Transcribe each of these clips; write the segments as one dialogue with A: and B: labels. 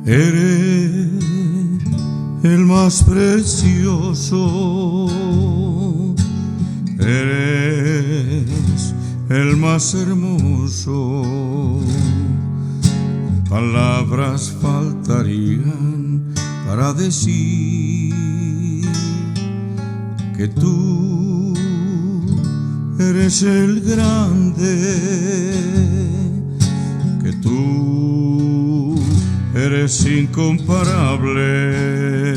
A: Eres el más precioso, eres el más hermoso. Palabras faltarían para decir que tú eres el grande, que tú eres incomparable.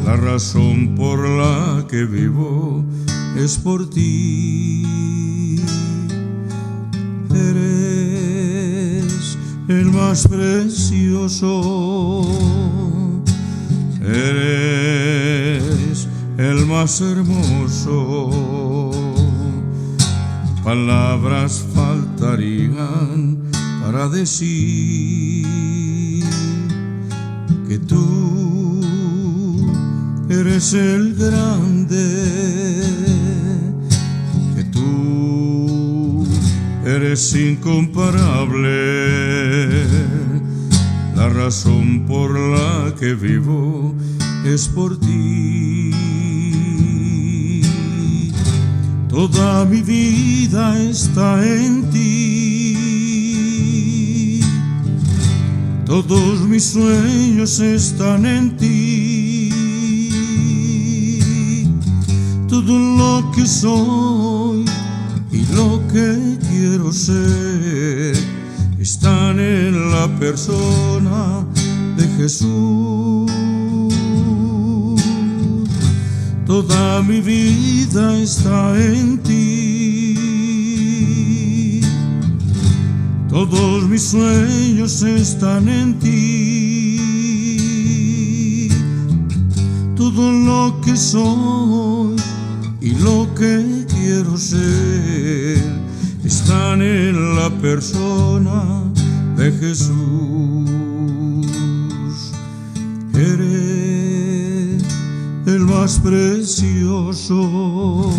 A: La razón por la que vivo es por ti. Eres el más precioso, eres el más hermoso. Palabras faltarían para decir que tú eres el grande, que tú eres incomparable. La razón por la que vivo es por ti. Toda mi vida está en ti, todos mis sueños están en ti, todo lo que soy y lo que quiero ser están en la persona de Jesús. Toda mi vida está en ti, todos mis sueños están en ti, todo lo que soy y lo que quiero ser están en la persona de Jesús. Eres el más precioso,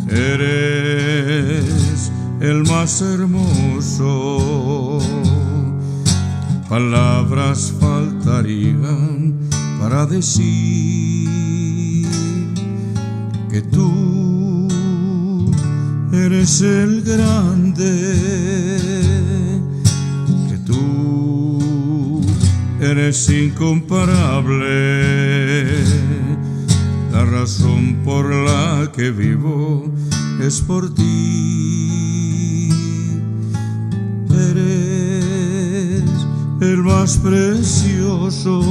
A: eres el más hermoso. Palabras faltarían para decir que tú eres el grande, que tú eres incomparable. La razón por la que vivo es por ti. Eres el más precioso,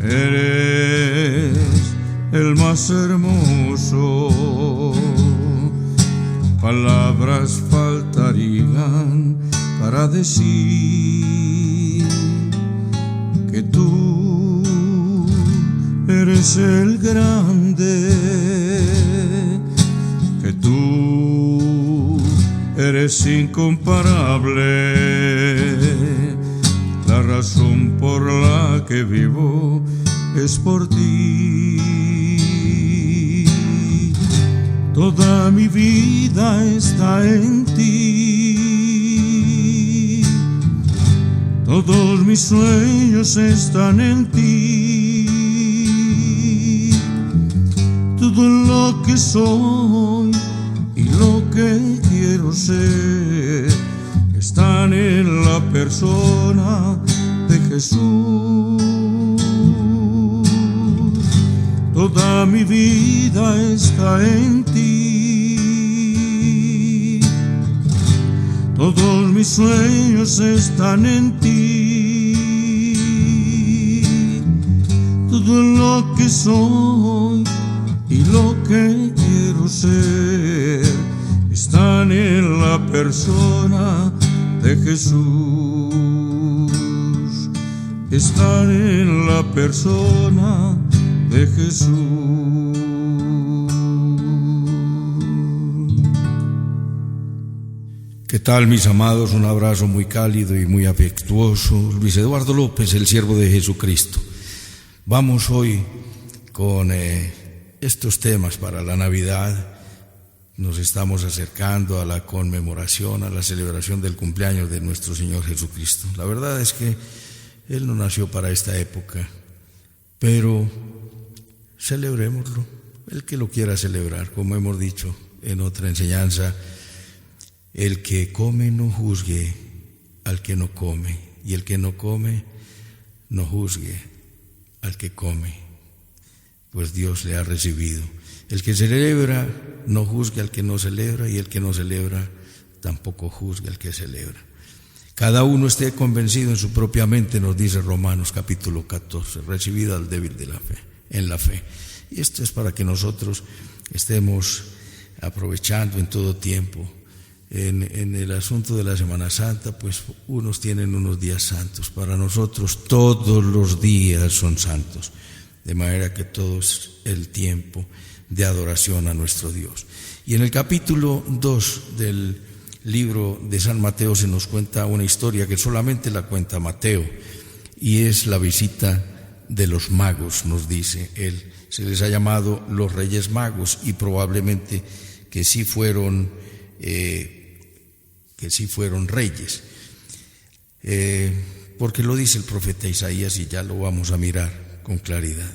A: eres el más hermoso. Palabras faltarían para decir que tú eres el grande, que tú eres incomparable. La razón por la que vivo es por ti. Toda mi vida está en ti, todos mis sueños están en ti, todo lo que soy y lo que quiero ser están en la persona de Jesús. Toda mi vida está en ti, todos mis sueños están en ti, todo lo que soy y lo que quiero ser están en la persona de Jesús, están en la persona de Jesús.
B: ¿Qué tal, mis amados? Un abrazo muy cálido y muy afectuoso. Luis Eduardo López, el siervo de Jesucristo. Vamos hoy con estos temas para la Navidad nos estamos acercando a la conmemoración, a la celebración del cumpleaños de nuestro Señor Jesucristo. La verdad es que Él no nació para esta época, pero celebrémoslo, el que lo quiera celebrar. Como hemos dicho en otra enseñanza, el que come no juzgue al que no come, y el que no come no juzgue al que come, pues Dios le ha recibido. El que celebra no juzgue al que no celebra, y el que no celebra tampoco juzgue al que celebra. Cada uno esté convencido en su propia mente, nos dice Romanos capítulo 14, recibida al débil de la fe, en la fe. Y esto es para que nosotros estemos aprovechando en todo tiempo. En el asunto de la Semana Santa, pues unos tienen unos días santos. Para nosotros todos los días son santos, de manera que todo es el tiempo de adoración a nuestro Dios. Y en el capítulo 2 del libro de San Mateo se nos cuenta una historia que solamente la cuenta Mateo, y es la visita de los magos, nos dice él. Se les ha llamado los Reyes Magos, y probablemente que sí fueron reyes, porque lo dice el profeta Isaías, y ya lo vamos a mirar con claridad.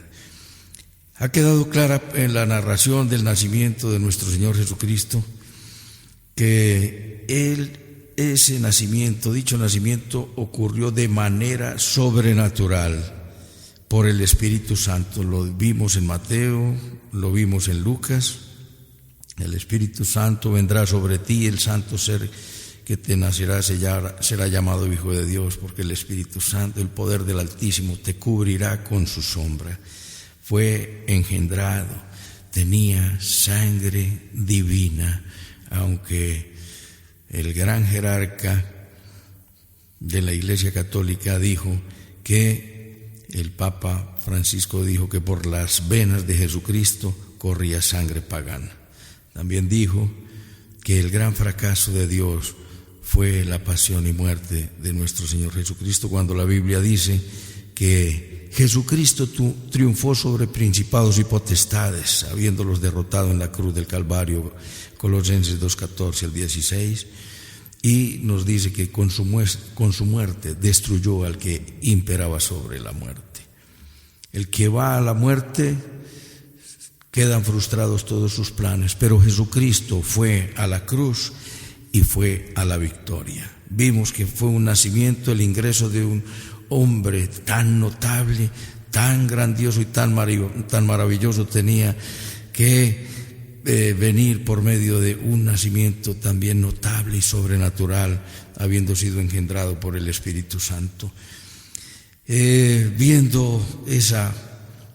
B: Ha quedado clara en la narración del nacimiento de nuestro Señor Jesucristo que ese nacimiento, dicho nacimiento, ocurrió de manera sobrenatural por el Espíritu Santo. Lo vimos en Mateo, lo vimos en Lucas. El Espíritu Santo vendrá sobre ti, el santo ser que te nacerá será llamado Hijo de Dios, porque el Espíritu Santo, el poder del Altísimo, te cubrirá con su sombra. Fue engendrado, tenía sangre divina, aunque el gran jerarca de la Iglesia Católica dijo que el Papa Francisco dijo que por las venas de Jesucristo corría sangre pagana. También dijo que el gran fracaso de Dios fue la pasión y muerte de nuestro Señor Jesucristo, cuando la Biblia dice que Jesucristo triunfó sobre principados y potestades, habiéndolos derrotado en la cruz del Calvario, Colosenses 2:14 al 16, y nos dice que con su muerte destruyó al que imperaba sobre la muerte. El que va a la muerte, quedan frustrados todos sus planes, pero Jesucristo fue a la cruz y fue a la victoria. Vimos que fue un nacimiento, el ingreso de un hombre tan notable, tan grandioso y tan maravilloso, tenía que venir por medio de un nacimiento también notable y sobrenatural, habiendo sido engendrado por el Espíritu Santo.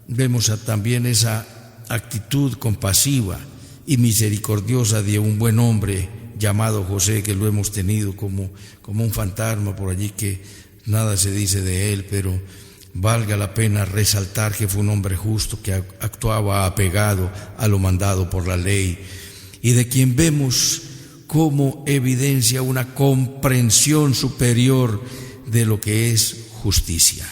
B: Vemos también esa actitud compasiva y misericordiosa de un buen hombre llamado José, que lo hemos tenido como un fantasma por allí, que nada se dice de él, pero valga la pena resaltar que fue un hombre justo, que actuaba apegado a lo mandado por la ley, y de quien vemos como evidencia una comprensión superior de lo que es justicia.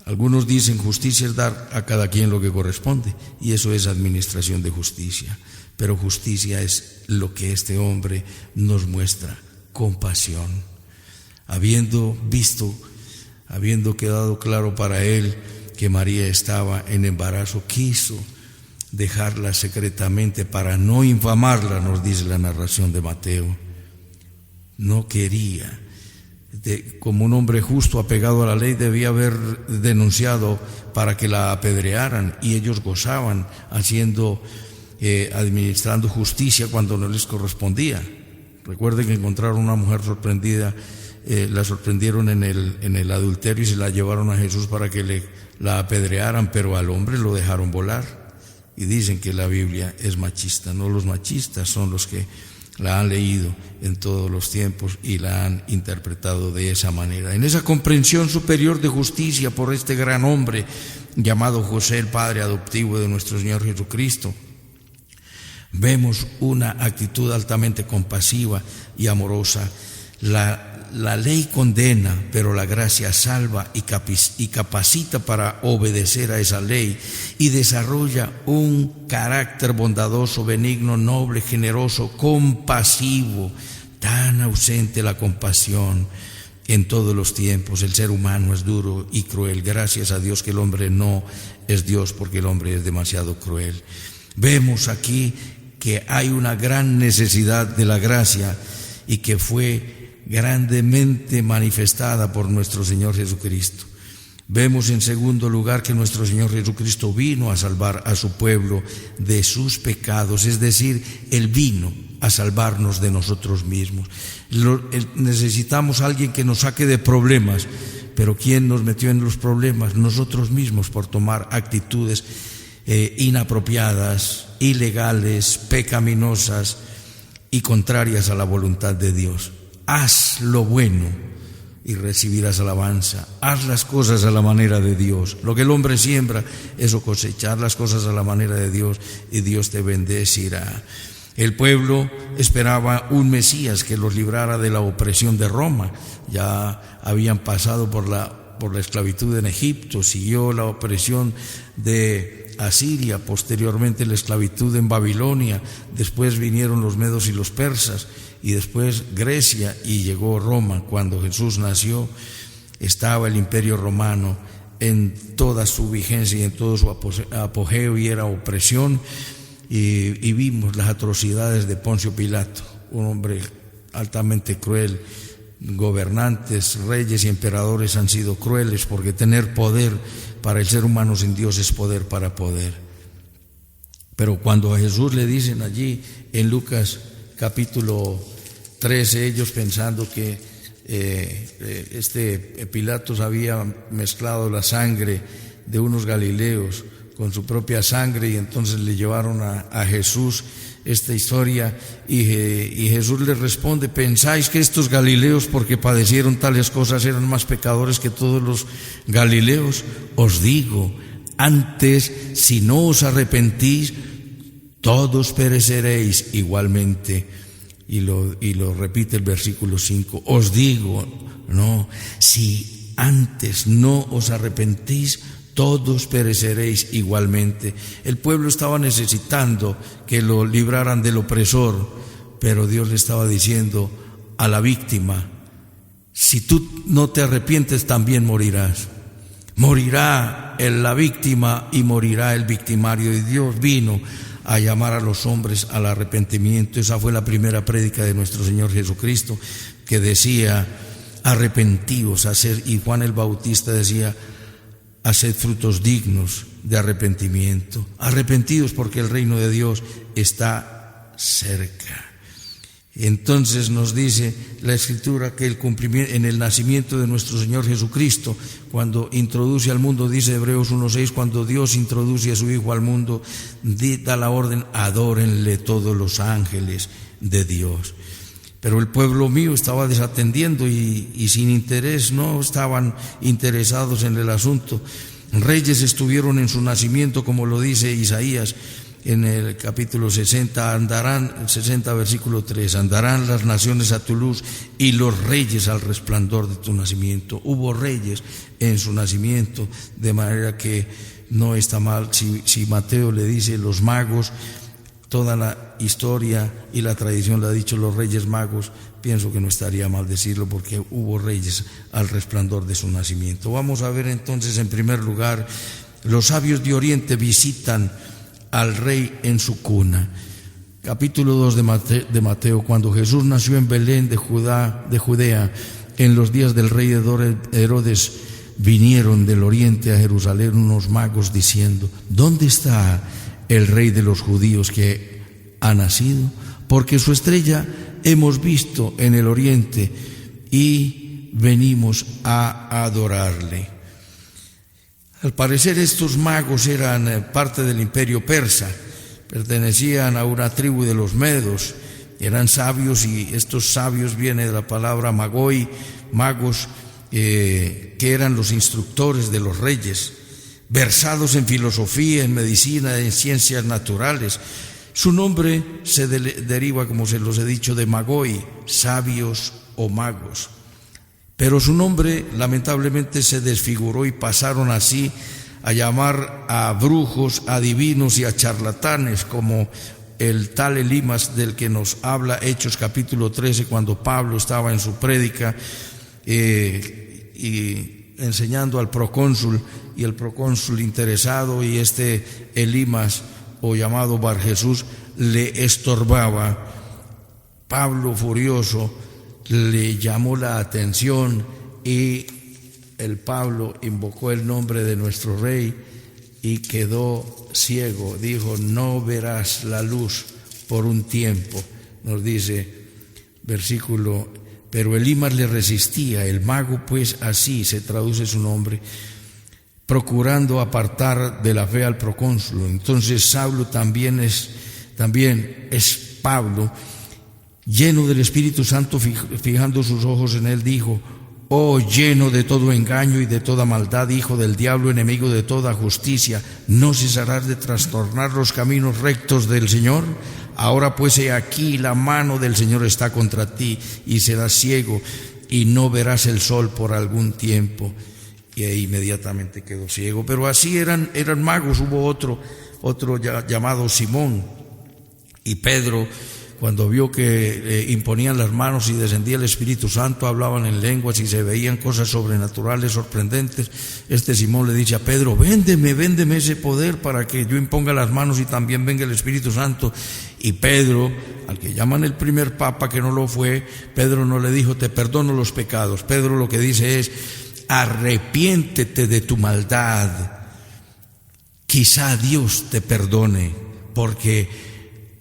B: Algunos dicen justicia es dar a cada quien lo que corresponde, y eso es administración de justicia, pero justicia es lo que este hombre nos muestra: compasión. Habiendo quedado claro para él que María estaba en embarazo, quiso dejarla secretamente para no infamarla, nos dice la narración de Mateo. No quería. Como un hombre justo apegado a la ley, debía haber denunciado para que la apedrearan, y ellos gozaban administrando justicia cuando no les correspondía. Recuerden que encontraron una mujer sorprendida, la sorprendieron en el adulterio y se la llevaron a Jesús para que la apedrearan, pero al hombre lo dejaron volar. Y dicen que la Biblia es machista. No, los machistas son los que la han leído en todos los tiempos y la han interpretado de esa manera. En esa comprensión superior de justicia por este gran hombre llamado José, el padre adoptivo de nuestro Señor Jesucristo, vemos una actitud altamente compasiva y amorosa. la ley condena, pero la gracia salva y capacita para obedecer a esa ley y desarrolla un carácter bondadoso, benigno, noble, generoso, compasivo. Tan ausente la compasión en todos los tiempos. El ser humano es duro y cruel. Gracias a Dios que el hombre no es Dios, porque el hombre es demasiado cruel. Vemos aquí que hay una gran necesidad de la gracia y que fue grandemente manifestada por nuestro Señor Jesucristo. Vemos en segundo lugar que nuestro Señor Jesucristo vino a salvar a su pueblo de sus pecados, es decir, Él vino a salvarnos de nosotros mismos. Necesitamos a alguien que nos saque de problemas, pero ¿quién nos metió en los problemas? Nosotros mismos, por tomar actitudes inapropiadas, ilegales, pecaminosas y contrarias a la voluntad de Dios. Haz lo bueno y recibirás alabanza. Haz las cosas a la manera de Dios. Lo que el hombre siembra, eso cosecha. Haz las cosas a la manera de Dios y Dios te bendecirá. El pueblo esperaba un Mesías que los librara de la opresión de Roma. Ya habían pasado por la esclavitud en Egipto, siguió la opresión de Asiria, posteriormente la esclavitud en Babilonia, después vinieron los medos y los persas, y después Grecia, y llegó Roma. Cuando Jesús nació, estaba el imperio romano en toda su vigencia y en todo su apogeo, y era opresión, y vimos las atrocidades de Poncio Pilato, un hombre altamente cruel. Gobernantes, reyes y emperadores han sido crueles, porque tener poder para el ser humano sin Dios es poder para poder. Pero cuando a Jesús le dicen allí en Lucas capítulo 13, ellos pensando que Pilatos había mezclado la sangre de unos galileos con su propia sangre, y entonces le llevaron a Jesús esta historia, y Jesús les responde: ¿pensáis que estos galileos, porque padecieron tales cosas, eran más pecadores que todos los galileos? Os digo, antes, si no os arrepentís, todos pereceréis igualmente. Y lo repite el versículo 5. Os digo, no, si antes no os arrepentís, todos pereceréis igualmente. El pueblo estaba necesitando que lo libraran del opresor, pero Dios le estaba diciendo a la víctima: si tú no te arrepientes, también morirás. Morirá la víctima y morirá el victimario. Y Dios vino a llamar a los hombres al arrepentimiento. Esa fue la primera prédica de nuestro Señor Jesucristo, que decía: arrepentíos, y Juan el Bautista decía: haced frutos dignos de arrepentimiento. Arrepentidos, porque el reino de Dios está cerca. Entonces nos dice la Escritura que el cumplimiento en el nacimiento de nuestro Señor Jesucristo, cuando introduce al mundo, dice Hebreos 1:6, cuando Dios introduce a su Hijo al mundo, da la orden: adórenle todos los ángeles de Dios. Pero el pueblo mío estaba desatendiendo y sin interés, no estaban interesados en el asunto. Reyes estuvieron en su nacimiento, como lo dice Isaías en el capítulo 60, versículo 3, andarán las naciones a tu luz y los reyes al resplandor de tu nacimiento. Hubo reyes en su nacimiento, de manera que no está mal si Mateo le dice los magos. Toda la historia y la tradición le ha dicho los reyes magos. Pienso que no estaría mal decirlo, porque hubo reyes al resplandor de su nacimiento. Vamos a ver entonces, en primer lugar, los sabios de Oriente visitan al rey en su cuna. Capítulo 2 de Mateo. Cuando Jesús nació en Belén de Judea, en los días del rey Herodes, vinieron del oriente a Jerusalén unos magos diciendo: ¿dónde está el rey de los judíos que ha nacido? Porque su estrella hemos visto en el oriente y venimos a adorarle. Al parecer estos magos eran parte del imperio persa, pertenecían a una tribu de los medos, eran sabios, y estos sabios viene de la palabra magoi, magos, que eran los instructores de los reyes, versados en filosofía, en medicina, en ciencias naturales. Su nombre se deriva, como se los he dicho, de magoi, sabios o magos. Pero su nombre lamentablemente se desfiguró y pasaron así a llamar a brujos, a adivinos y a charlatanes, como el tal Elimas del que nos habla Hechos capítulo 13, cuando Pablo estaba en su prédica y enseñando al procónsul, y el procónsul interesado, y este Elimas, o llamado Bar Jesús, le estorbaba. Pablo, furioso, le llamó la atención y el Pablo invocó el nombre de nuestro Rey y quedó ciego. Dijo: no verás la luz por un tiempo, nos dice versículo. Pero Elimas le resistía, el mago, pues así se traduce su nombre, procurando apartar de la fe al procónsul. Entonces Saulo también es Pablo, lleno del Espíritu Santo, fijando sus ojos en él, dijo: oh, lleno de todo engaño y de toda maldad, hijo del diablo, enemigo de toda justicia, ¿no cesarás de trastornar los caminos rectos del Señor? Ahora pues he aquí, la mano del Señor está contra ti, y serás ciego y no verás el sol por algún tiempo. Y inmediatamente quedó ciego. Pero así eran magos. Hubo otro llamado Simón, y Pedro, cuando vio que imponían las manos y descendía el Espíritu Santo, hablaban en lenguas y se veían cosas sobrenaturales, sorprendentes, este Simón le dice a Pedro: véndeme ese poder para que yo imponga las manos y también venga el Espíritu Santo. Y Pedro, al que llaman el primer papa, que no lo fue, Pedro no le dijo: te perdono los pecados. Pedro lo que dice es: arrepiéntete de tu maldad, quizá Dios te perdone, porque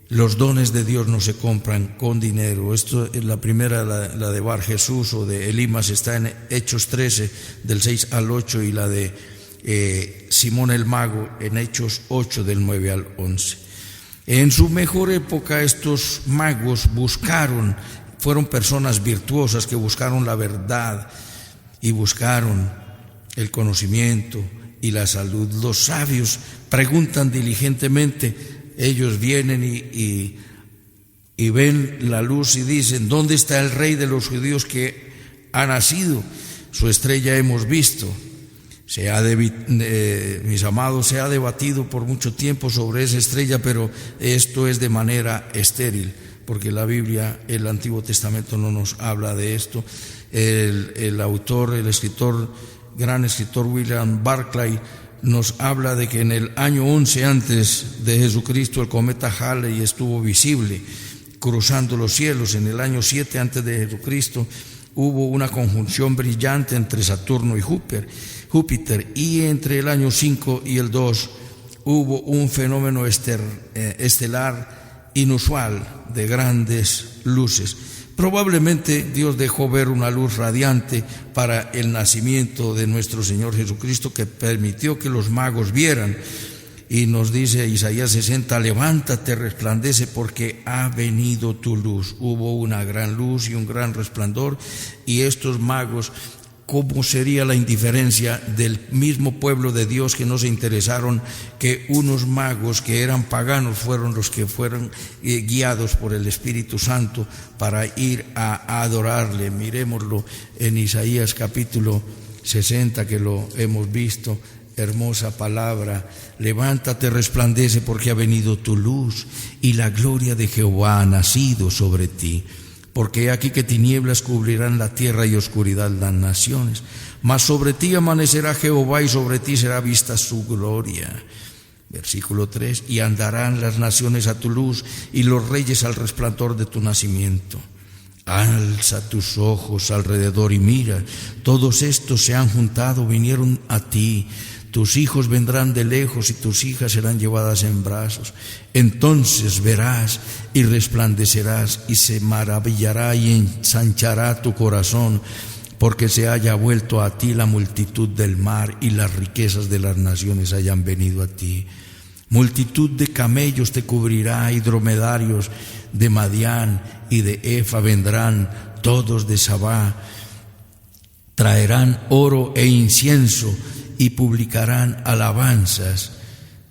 B: los dones de Dios no se compran con dinero. Esto es la primera, la de Bar Jesús o de Elimas, está en Hechos 13, del 6 al 8, y la de Simón el Mago en Hechos 8, del 9 al 11. En su mejor época, estos magos fueron personas virtuosas que buscaron la verdad y buscaron el conocimiento y la salud. Los sabios preguntan diligentemente. Ellos vienen y ven la luz y dicen: ¿dónde está el Rey de los judíos que ha nacido? Su estrella hemos visto. Mis amados, se ha debatido por mucho tiempo sobre esa estrella, pero esto es de manera estéril, porque la Biblia, el Antiguo Testamento, no nos habla de esto. El autor, gran escritor William Barclay, nos habla de que en el año 11 antes de Jesucristo el cometa Halley estuvo visible cruzando los cielos. En el año 7 antes de Jesucristo hubo una conjunción brillante entre Saturno y Júpiter, y entre el año 5 y el 2 hubo un fenómeno estelar inusual de grandes luces. Probablemente Dios dejó ver una luz radiante para el nacimiento de nuestro Señor Jesucristo, que permitió que los magos vieran. Y nos dice Isaías 60: levántate, resplandece, porque ha venido tu luz. Hubo una gran luz y un gran resplandor, y estos magos, ¿cómo sería la indiferencia del mismo pueblo de Dios que no se interesaron que unos magos que eran paganos fueron los que fueron guiados por el Espíritu Santo para ir a adorarle? Miremoslo en Isaías capítulo 60, que lo hemos visto. Hermosa palabra: levántate, resplandece, porque ha venido tu luz y la gloria de Jehová ha nacido sobre ti. Porque he aquí que tinieblas cubrirán la tierra y oscuridad las naciones, mas sobre ti amanecerá Jehová y sobre ti será vista su gloria. Versículo 3: y andarán las naciones a tu luz y los reyes al resplandor de tu nacimiento. Alza tus ojos alrededor y mira, todos estos se han juntado, vinieron a ti. Tus hijos vendrán de lejos y tus hijas serán llevadas en brazos. Entonces verás y resplandecerás, y se maravillará y ensanchará tu corazón, porque se haya vuelto a ti la multitud del mar y las riquezas de las naciones hayan venido a ti. Multitud de camellos te cubrirá, y dromedarios de Madián y de Efa vendrán, todos de Sabá. Traerán oro e incienso y publicarán alabanzas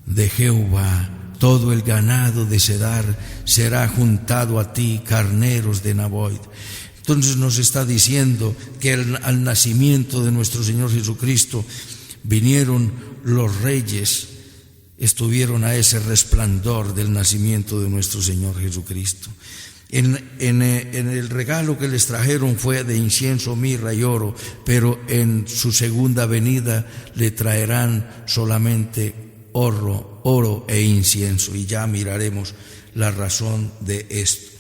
B: de Jehová. Todo el ganado de Cedar será juntado a ti, carneros de Naboid. Entonces nos está diciendo que al nacimiento de nuestro Señor Jesucristo vinieron los reyes, estuvieron a ese resplandor del nacimiento de nuestro Señor Jesucristo. En el regalo que les trajeron fue de incienso, mirra y oro, pero en su segunda venida le traerán solamente oro e incienso, y ya miraremos la razón de esto,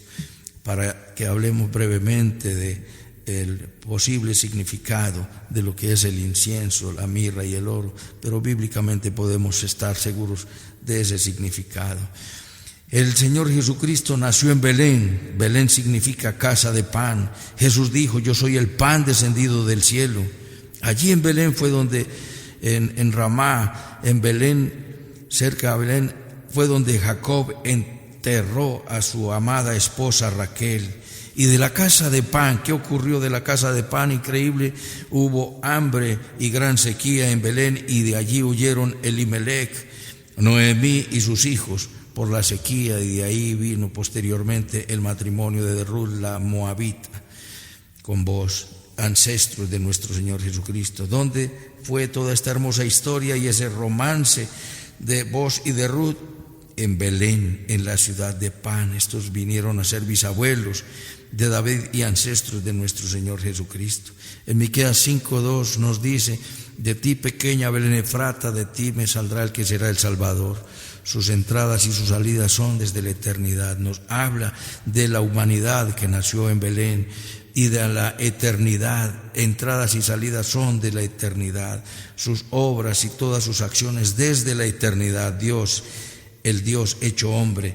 B: para que hablemos brevemente del posible significado de lo que es el incienso, la mirra y el oro, pero bíblicamente podemos estar seguros de ese significado. El Señor Jesucristo nació en Belén. Belén significa casa de pan. Jesús dijo: yo soy el pan descendido del cielo. Allí en Belén fue donde, en Ramá, en Belén, cerca de Belén, fue donde Jacob enterró a su amada esposa Raquel. Y de la casa de pan, ¿qué ocurrió de la casa de pan? Increíble, hubo hambre y gran sequía en Belén, y de allí huyeron Elimelech, Noemí y sus hijos por la sequía, y de ahí vino posteriormente el matrimonio de Ruth la Moabita con Boaz, ancestros de nuestro Señor Jesucristo. ¿Dónde fue toda esta hermosa historia y ese romance de Boaz y de Ruth? En Belén, en la ciudad de pan. Estos vinieron a ser bisabuelos de David y ancestros de nuestro Señor Jesucristo. En Miqueas 5:2 nos dice: de ti, pequeña Belén Efrata, de ti me saldrá el que será el Salvador. Sus entradas y sus salidas son desde la eternidad. Nos habla de la humanidad que nació en Belén y de la eternidad. Entradas y salidas son de la eternidad. Sus obras y todas sus acciones desde la eternidad. Dios, el Dios hecho hombre,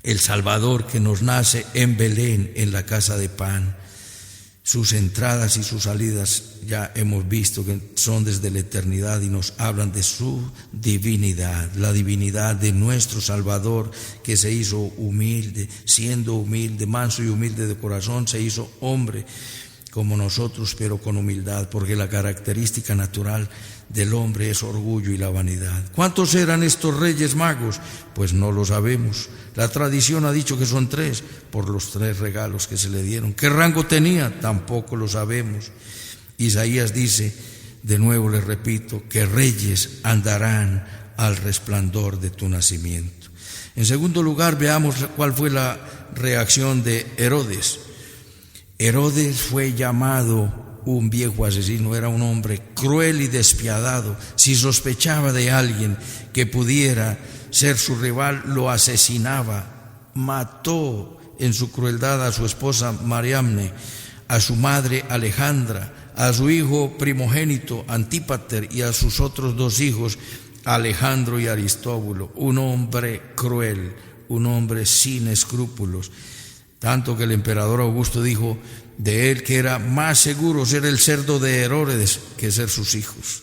B: el Salvador que nos nace en Belén, en la casa de pan. Sus entradas y sus salidas ya hemos visto que son desde la eternidad, y nos hablan de su divinidad, la divinidad de nuestro Salvador, que se hizo humilde, siendo humilde, manso y humilde de corazón, se hizo hombre como nosotros, pero con humildad, porque la característica natural del hombre es orgullo y la vanidad. ¿Cuántos eran estos reyes magos? Pues no lo sabemos. La tradición ha dicho que son 3, por los 3 regalos que se le dieron. ¿Qué rango tenía? Tampoco lo sabemos. Isaías dice, de nuevo les repito, que reyes andarán al resplandor de tu nacimiento. En segundo lugar, veamos cuál fue la reacción de Herodes. Herodes fue llamado un viejo asesino, era un hombre cruel y despiadado. Si sospechaba de alguien que pudiera ser su rival, lo asesinaba. Mató en su crueldad a su esposa Mariamne, a su madre Alejandra, a su hijo primogénito Antípater y a sus otros 2 hijos, Alejandro y Aristóbulo. Un hombre cruel, un hombre sin escrúpulos. Tanto que el emperador Augusto dijo de él que era más seguro ser el cerdo de Herodes que ser sus hijos.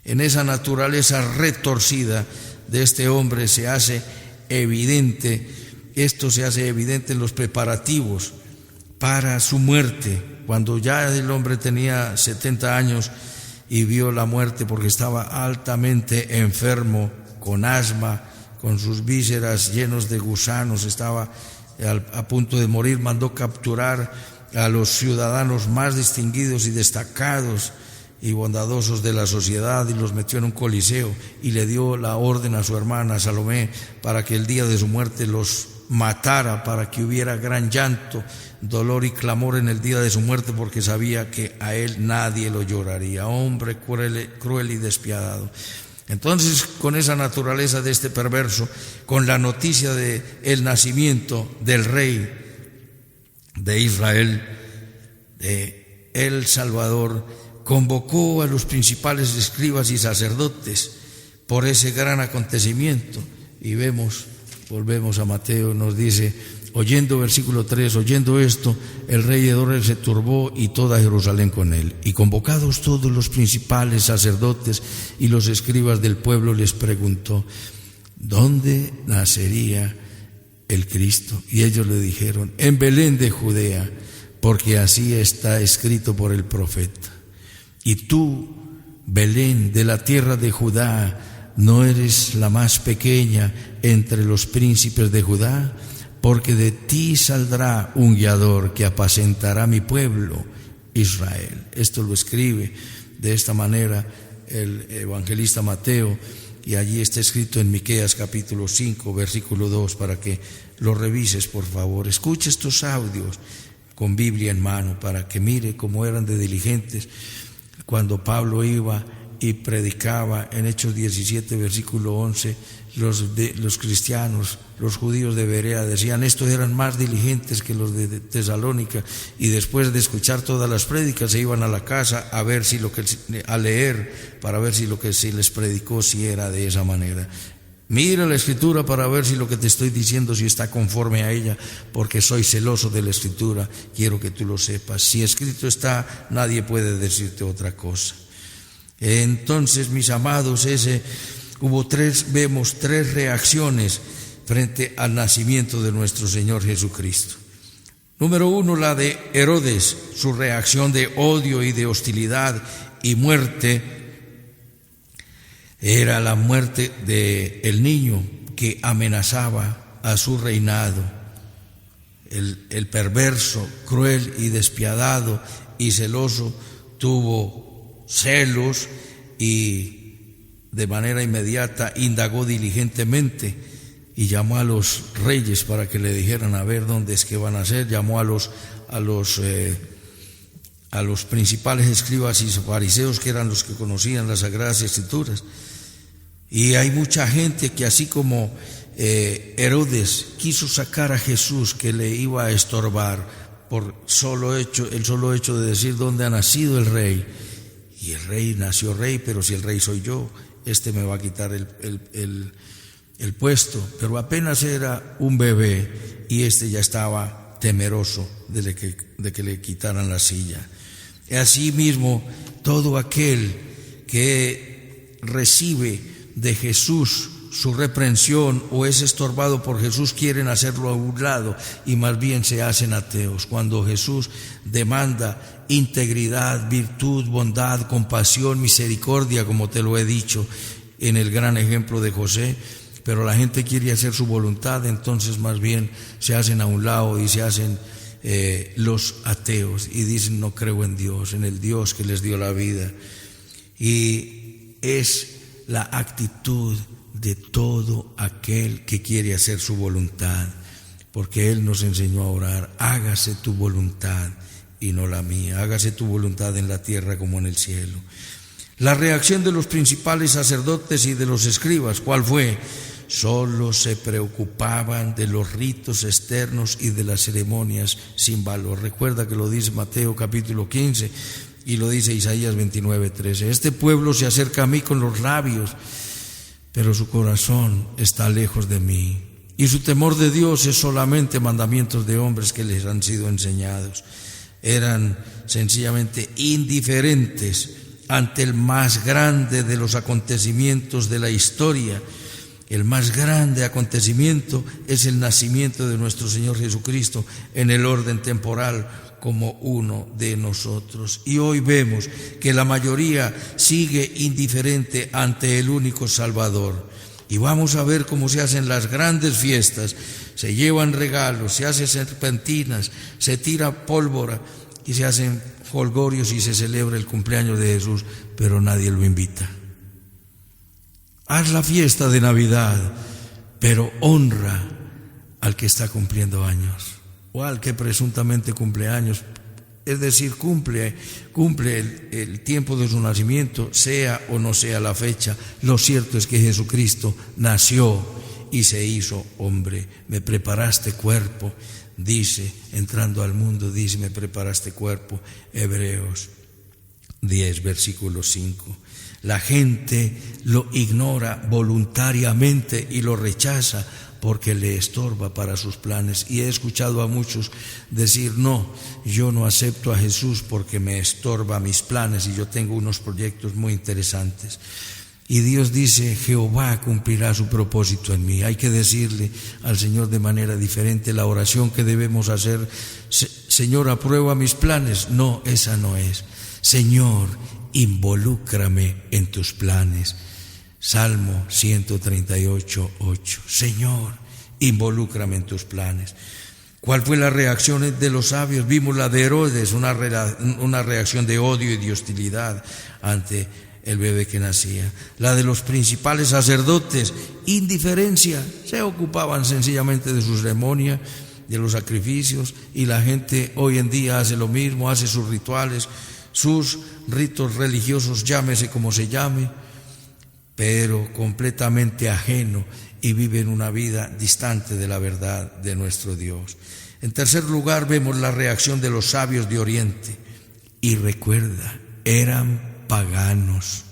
B: En esa naturaleza retorcida de este hombre se hace evidente, esto se hace evidente en los preparativos para su muerte, cuando ya el hombre tenía 70 años y vio la muerte porque estaba altamente enfermo, con asma, con sus vísceras llenos de gusanos, estaba a punto de morir. Mandó capturar a los ciudadanos más distinguidos y destacados y bondadosos de la sociedad y los metió en un coliseo, y le dio la orden a su hermana Salomé para que el día de su muerte los matara, para que hubiera gran llanto, dolor y clamor en el día de su muerte, porque sabía que a él nadie lo lloraría. Hombre cruel y despiadado. Entonces, con esa naturaleza de este perverso, con la noticia de el nacimiento del rey de Israel, de el Salvador, convocó a los principales escribas y sacerdotes por ese gran acontecimiento. Y volvemos a Mateo, nos dice, versículo 3, oyendo esto, el rey Herodes se turbó y toda Jerusalén con él. Y convocados todos los principales sacerdotes y los escribas del pueblo, les preguntó, ¿dónde nacería el Cristo? Y ellos le dijeron, en Belén de Judea, porque así está escrito por el profeta. Y tú, Belén, de la tierra de Judá, ¿no eres la más pequeña entre los príncipes de Judá? porque de ti saldrá un guiador que apacentará mi pueblo Israel. Esto lo escribe de esta manera el evangelista Mateo, y allí está escrito en Miqueas capítulo 5, versículo 2, para que lo revises, por favor. Escuche estos audios con Biblia en mano, para que mire cómo eran de diligentes cuando Pablo iba y predicaba en Hechos 17, versículo 11. Los cristianos, los judíos de Berea decían: estos eran más diligentes que los de Tesalónica, y después de escuchar todas las prédicas se iban a la casa a leer para ver si lo que se les predicó si era de esa manera. Mira la Escritura para ver si lo que te estoy diciendo si está conforme a ella, porque soy celoso de la Escritura, quiero que tú lo sepas. Si escrito está, nadie puede decirte otra cosa. Entonces, mis amados, vemos tres reacciones frente al nacimiento de nuestro Señor Jesucristo. Número 1, la de Herodes, su reacción de odio y de hostilidad y muerte. Era la muerte del niño que amenazaba a su reinado. El perverso, cruel y despiadado y celoso tuvo celos y de manera inmediata indagó diligentemente y llamó a los reyes para que le dijeran a ver dónde es que van a ser. Llamó a los principales escribas y fariseos, que eran los que conocían las Sagradas Escrituras. Y hay mucha gente que, así como Herodes quiso sacar a Jesús, que le iba a estorbar por el solo hecho de decir dónde ha nacido el rey. Y el rey nació rey, pero si el rey soy yo, me va a quitar el puesto. Pero apenas era un bebé y ya estaba temeroso de que le quitaran la silla. Y así mismo, todo aquel que recibe de Jesús su reprensión o es estorbado por Jesús, quieren hacerlo a un lado y más bien se hacen ateos. Cuando Jesús demanda integridad, virtud, bondad, compasión, misericordia, como te lo he dicho en el gran ejemplo de José, pero la gente quiere hacer su voluntad, entonces más bien se hacen a un lado y se hacen los ateos y dicen: no creo en Dios, en el Dios que les dio la vida. Y es la actitud de todo aquel que quiere hacer su voluntad, porque Él nos enseñó a orar: hágase tu voluntad y no la mía, hágase tu voluntad en la tierra como en el cielo. La reacción de los principales sacerdotes y de los escribas, ¿cuál fue? Solo se preocupaban de los ritos externos y de las ceremonias sin valor. Recuerda que lo dice Mateo capítulo 15 y lo dice Isaías 29:13. Este pueblo se acerca a mí con los labios, pero su corazón está lejos de mí. Y su temor de Dios es solamente mandamientos de hombres que les han sido enseñados. Eran sencillamente indiferentes ante el más grande de los acontecimientos de la historia. El más grande acontecimiento es el nacimiento de nuestro Señor Jesucristo en el orden temporal como uno de nosotros. Y hoy vemos que la mayoría sigue indiferente ante el único Salvador. Y vamos a ver cómo se hacen las grandes fiestas, se llevan regalos, se hacen serpentinas, se tira pólvora y se hacen jolgorios y se celebra el cumpleaños de Jesús, pero nadie lo invita. Haz la fiesta de Navidad, pero honra al que está cumpliendo años o al que presuntamente cumple años, es decir, cumple el tiempo de su nacimiento, sea o no sea la fecha. Lo cierto es que Jesucristo nació y se hizo hombre. Me preparaste cuerpo, dice, entrando al mundo, dice, me preparaste cuerpo. Hebreos 10, versículo 5. La gente lo ignora voluntariamente y lo rechaza porque le estorba para sus planes. Y he escuchado a muchos decir: no, yo no acepto a Jesús porque me estorba mis planes y yo tengo unos proyectos muy interesantes. Y Dios dice: Jehová cumplirá su propósito en mí. Hay que decirle al Señor de manera diferente la oración que debemos hacer: Señor, ¿aprueba mis planes? No, esa no es. Señor, involúcrame en tus planes. Salmo 138:8. Señor, Involúcrame en tus planes. ¿Cuál fue la reacción de los sabios? Vimos la de Herodes, una reacción de odio y de hostilidad ante el bebé que nacía. La de los principales sacerdotes, indiferencia. Se ocupaban sencillamente de su ceremonia, de los sacrificios, y la gente hoy en día hace lo mismo, hace sus rituales, sus ritos religiosos, llámese como se llame, pero completamente ajeno, y viven una vida distante de la verdad de nuestro Dios. En tercer lugar, vemos la reacción de los sabios de Oriente. Y recuerda, eran paganos,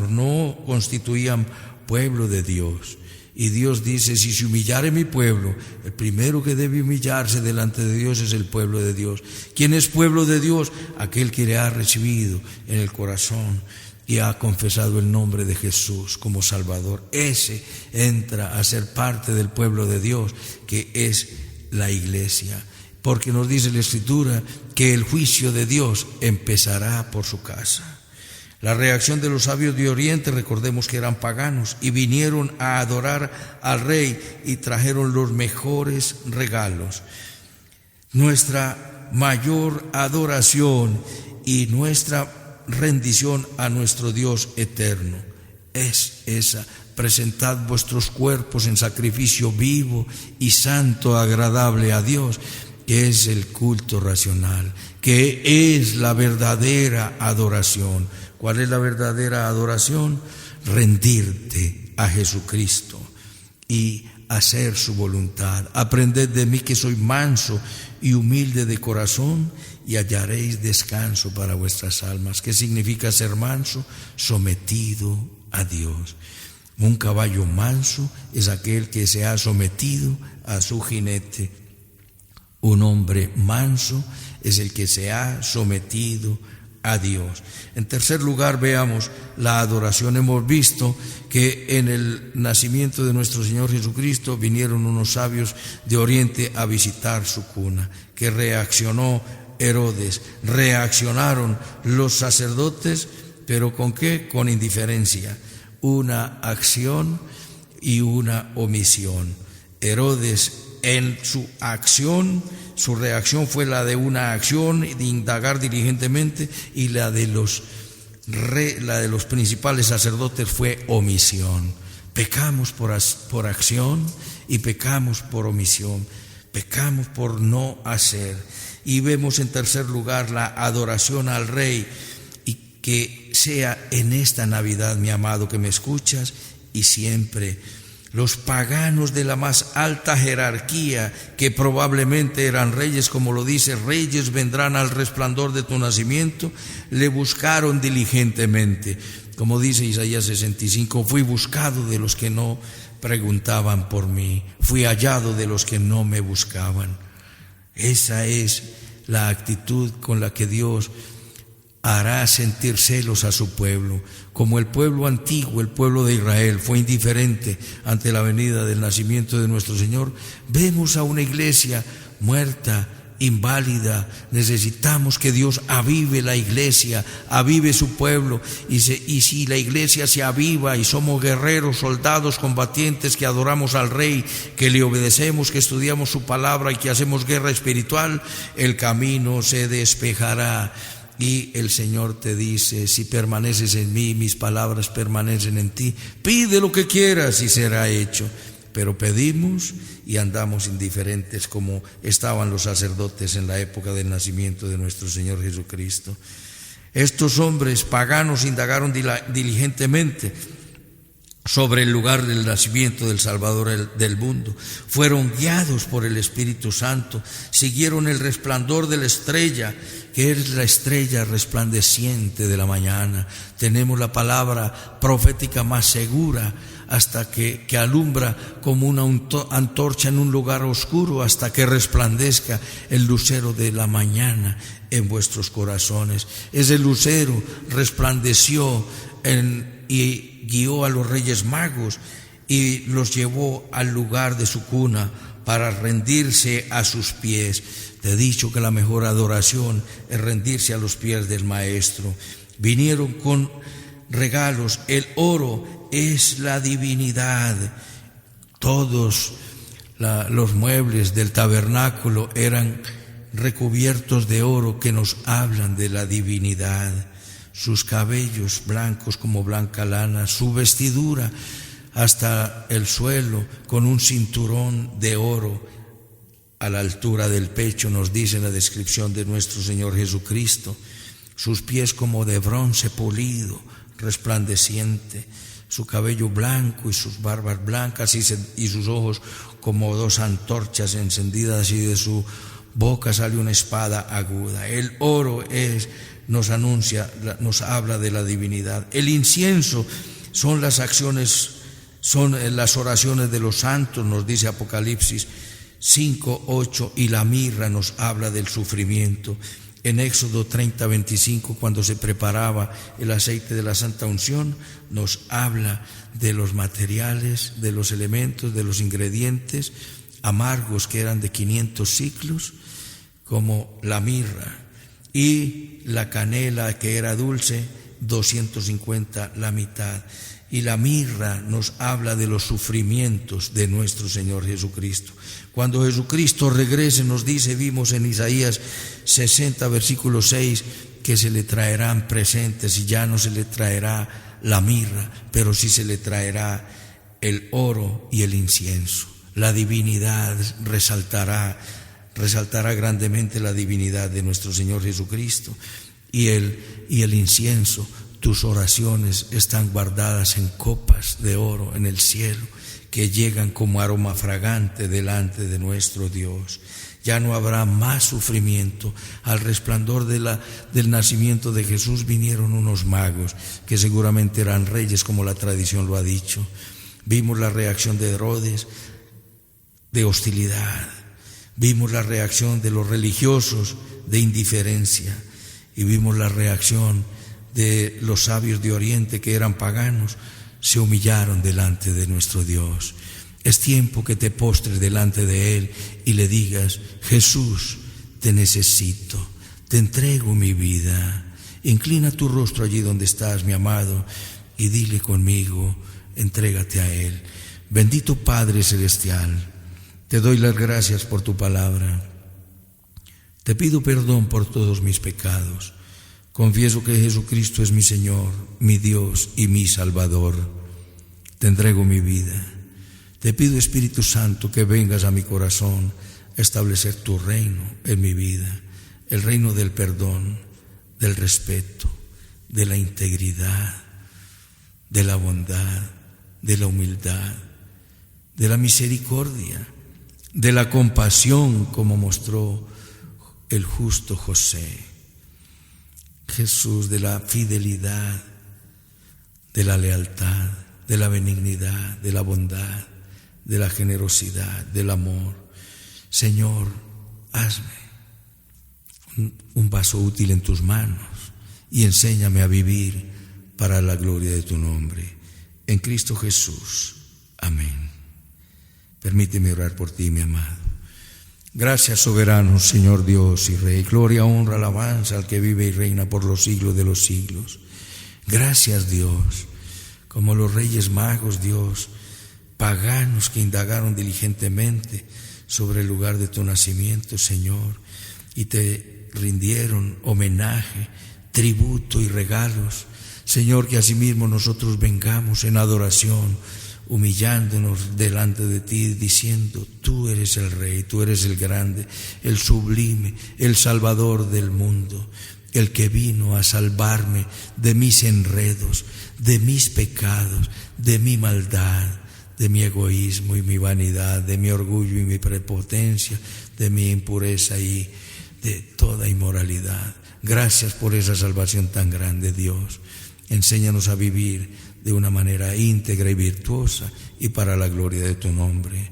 B: no constituían pueblo de Dios. Y Dios dice, si se humillare mi pueblo, el primero que debe humillarse delante de Dios es el pueblo de Dios. ¿Quién es pueblo de Dios? Aquel que le ha recibido en el corazón y ha confesado el nombre de Jesús como Salvador. Ese entra a ser parte del pueblo de Dios, que es la iglesia. Porque nos dice la Escritura que el juicio de Dios empezará por su casa. La reacción de los sabios de Oriente, recordemos que eran paganos y vinieron a adorar al rey y trajeron los mejores regalos. Nuestra mayor adoración y nuestra rendición a nuestro Dios eterno es esa: presentad vuestros cuerpos en sacrificio vivo y santo, agradable a Dios, que es el culto racional, que es la verdadera adoración. ¿Cuál es la verdadera adoración? Rendirte a Jesucristo y hacer su voluntad. Aprended de mí, que soy manso y humilde de corazón, y hallaréis descanso para vuestras almas. ¿Qué significa ser manso? Sometido a Dios. Un caballo manso es aquel que se ha sometido a su jinete. Un hombre manso es el que se ha sometido a Dios. En tercer lugar, veamos la adoración. Hemos visto que en el nacimiento de nuestro Señor Jesucristo vinieron unos sabios de Oriente a visitar su cuna. Que reaccionó Herodes, reaccionaron los sacerdotes, pero ¿con qué? Con indiferencia. Una acción y una omisión. Herodes, en su acción, su reacción fue la de una acción, de indagar diligentemente, y la de los principales sacerdotes fue omisión. Pecamos por acción y pecamos por omisión. Pecamos por no hacer. Y vemos en tercer lugar la adoración al Rey, y que sea en esta Navidad, mi amado, que me escuchas, y siempre. Los paganos de la más alta jerarquía, que probablemente eran reyes, como lo dice, reyes vendrán al resplandor de tu nacimiento, le buscaron diligentemente. Como dice Isaías 65, fui buscado de los que no preguntaban por mí, fui hallado de los que no me buscaban. Esa es la actitud con la que Dios hará sentir celos a su pueblo. Como el pueblo antiguo, el pueblo de Israel, fue indiferente ante la venida del nacimiento de nuestro Señor, vemos a una iglesia muerta, inválida. Necesitamos que Dios avive la iglesia, avive su pueblo, y si la iglesia se aviva y somos guerreros, soldados, combatientes, que adoramos al Rey, que le obedecemos, que estudiamos su palabra y que hacemos guerra espiritual, el camino se despejará. Y el Señor te dice, si permaneces en mí, mis palabras permanecen en ti, pide lo que quieras y será hecho. Pero pedimos y andamos indiferentes, como estaban los sacerdotes en la época del nacimiento de nuestro Señor Jesucristo. Estos hombres paganos indagaron diligentemente sobre el lugar del nacimiento del Salvador del mundo. Fueron guiados por el Espíritu Santo, siguieron el resplandor de la estrella, que es la estrella resplandeciente de la mañana. Tenemos la palabra profética más segura, hasta que alumbra como una antorcha en un lugar oscuro, hasta que resplandezca el lucero de la mañana en vuestros corazones. Ese lucero resplandeció y guió a los Reyes Magos y los llevó al lugar de su cuna para rendirse a sus pies. Te he dicho que la mejor adoración es rendirse a los pies del Maestro. Vinieron con regalos. El oro es la divinidad. Todos los muebles del tabernáculo eran recubiertos de oro que nos hablan de la divinidad. Sus cabellos blancos como blanca lana, su vestidura hasta el suelo con un cinturón de oro a la altura del pecho, nos dice la descripción de nuestro Señor Jesucristo. Sus pies como de bronce polido, resplandeciente, su cabello blanco y sus barbas blancas y sus ojos como dos antorchas encendidas, y de su boca sale una espada aguda. El oro nos anuncia, nos habla de la divinidad. El incienso son las acciones, son las oraciones de los santos, nos dice Apocalipsis 5:8, y la mirra nos habla del sufrimiento. En Éxodo 30:25, cuando se preparaba el aceite de la santa unción, nos habla de los materiales, de los elementos, de los ingredientes amargos que eran de 500 siclos, como la mirra, y la canela que era dulce, 250 la mitad. Y la mirra nos habla de los sufrimientos de nuestro Señor Jesucristo. Cuando Jesucristo regrese, nos dice, vimos en Isaías 60, versículo 6, que se le traerán presentes, y ya no se le traerá la mirra, pero sí se le traerá el oro y el incienso. La divinidad resaltará grandemente la divinidad de nuestro Señor Jesucristo, y el incienso. Tus oraciones están guardadas en copas de oro en el cielo, que llegan como aroma fragante delante de nuestro Dios. Ya no habrá más sufrimiento. Al resplandor del nacimiento de Jesús vinieron unos magos, que seguramente eran reyes, como la tradición lo ha dicho. Vimos la reacción de Herodes de hostilidad. Vimos la reacción de los religiosos de indiferencia. Y vimos la reacción de los sabios de Oriente, que eran paganos. Se humillaron delante de nuestro Dios. Es tiempo que te postres delante de Él y le digas: Jesús, te necesito, te entrego mi vida. Inclina tu rostro allí donde estás, mi amado, y dile conmigo, entrégate a Él. Bendito Padre Celestial, te doy las gracias por tu palabra. Te pido perdón por todos mis pecados. Confieso que Jesucristo es mi Señor, mi Dios y mi Salvador. Te entrego mi vida. Te pido, Espíritu Santo, que vengas a mi corazón a establecer tu reino en mi vida, el reino del perdón, del respeto, de la integridad, de la bondad, de la humildad, de la misericordia, de la compasión, como mostró el justo José. Jesús, de la fidelidad, de la lealtad, de la benignidad, de la bondad, de la generosidad, del amor. Señor, hazme un vaso útil en tus manos y enséñame a vivir para la gloria de tu nombre. En Cristo Jesús. Amén. Permíteme orar por ti, mi amado. Gracias, soberano Señor Dios y Rey. Gloria, honra, alabanza al que vive y reina por los siglos de los siglos. Gracias, Dios. Como los reyes magos, Dios, paganos que indagaron diligentemente sobre el lugar de tu nacimiento, Señor, y te rindieron homenaje, tributo y regalos. Señor, que asimismo nosotros vengamos en adoración, humillándonos delante de ti, diciendo: tú eres el Rey, tú eres el grande, el sublime, el Salvador del mundo, el que vino a salvarme de mis enredos, de mis pecados, de mi maldad, de mi egoísmo y mi vanidad, de mi orgullo y mi prepotencia, de mi impureza y de toda inmoralidad. Gracias por esa salvación tan grande, Dios. Enséñanos a vivir de una manera íntegra y virtuosa y para la gloria de tu nombre.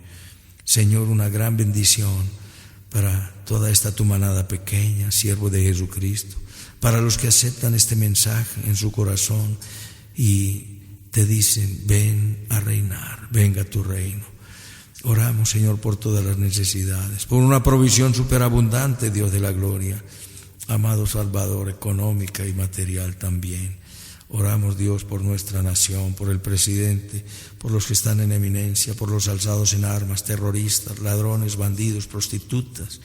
B: Señor, una gran bendición para toda esta tu manada pequeña, siervo de Jesucristo, para los que aceptan este mensaje en su corazón y te dicen: ven a reinar, venga tu reino. Oramos, Señor, por todas las necesidades, por una provisión superabundante, Dios de la gloria, amado Salvador, económica y material también. Oramos, Dios, por nuestra nación, por el presidente, por los que están en eminencia, por los alzados en armas, terroristas, ladrones, bandidos, prostitutas.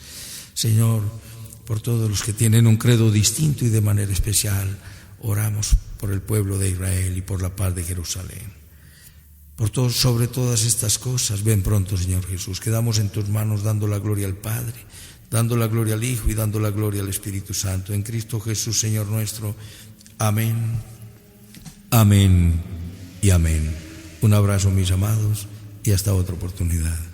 B: Señor, por todos los que tienen un credo distinto y de manera especial, oramos por el pueblo de Israel y por la paz de Jerusalén. Sobre todas estas cosas, ven pronto, Señor Jesús. Quedamos en tus manos dando la gloria al Padre, dando la gloria al Hijo y dando la gloria al Espíritu Santo. En Cristo Jesús, Señor nuestro. Amén, amén y amén. Un abrazo, mis amados, y hasta otra oportunidad.